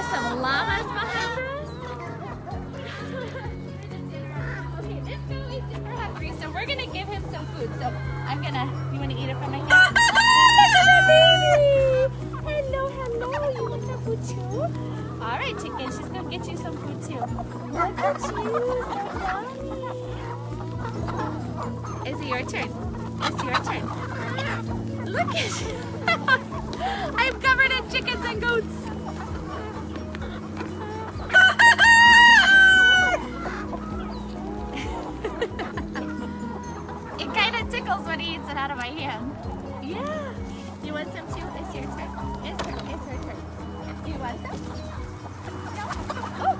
some llamas behind us. Okay, this girl is super hungry, so we're gonna give him some food. So you wanna eat it from my hand? Look at the baby! Hello, hello, you want some food too? All right, chicken, she's gonna get you some food too. Look at you, so yummy. Is it your turn? It's your turn. Look at you. I'm covered in chickens and goats. It kind of tickles when he eats it out of my hand. Yeah. You want some too? It's your turn. It's her turn. You want some? No? Oh.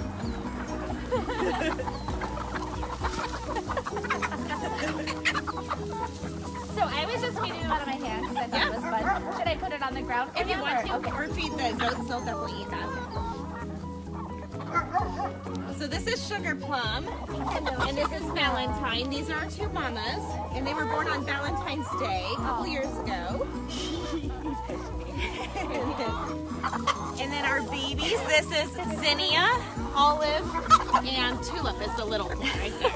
So I was just feeding him out of my hand because I thought it was fun. Should I put it on the ground? If you want to, okay. or feed the goats, they'll definitely eat that. So this is Sugar Plum, and this is Valentine. These are our two mamas, and they were born on Valentine's Day a couple years ago. And then our babies, this is Zinnia, Olive, and Tulip is the little one right there.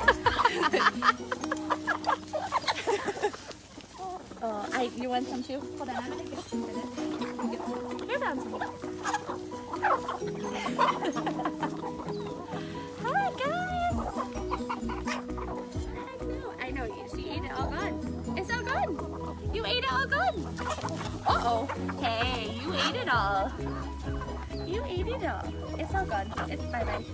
You want some too? Hold on, I'm gonna get some for this. Here, Bouncy. Hi, guys. I know. She ate it all gone. It's all gone. You ate it all gone. Uh-oh. Hey, you ate it all. You ate it all. It's all gone. It's bye-bye.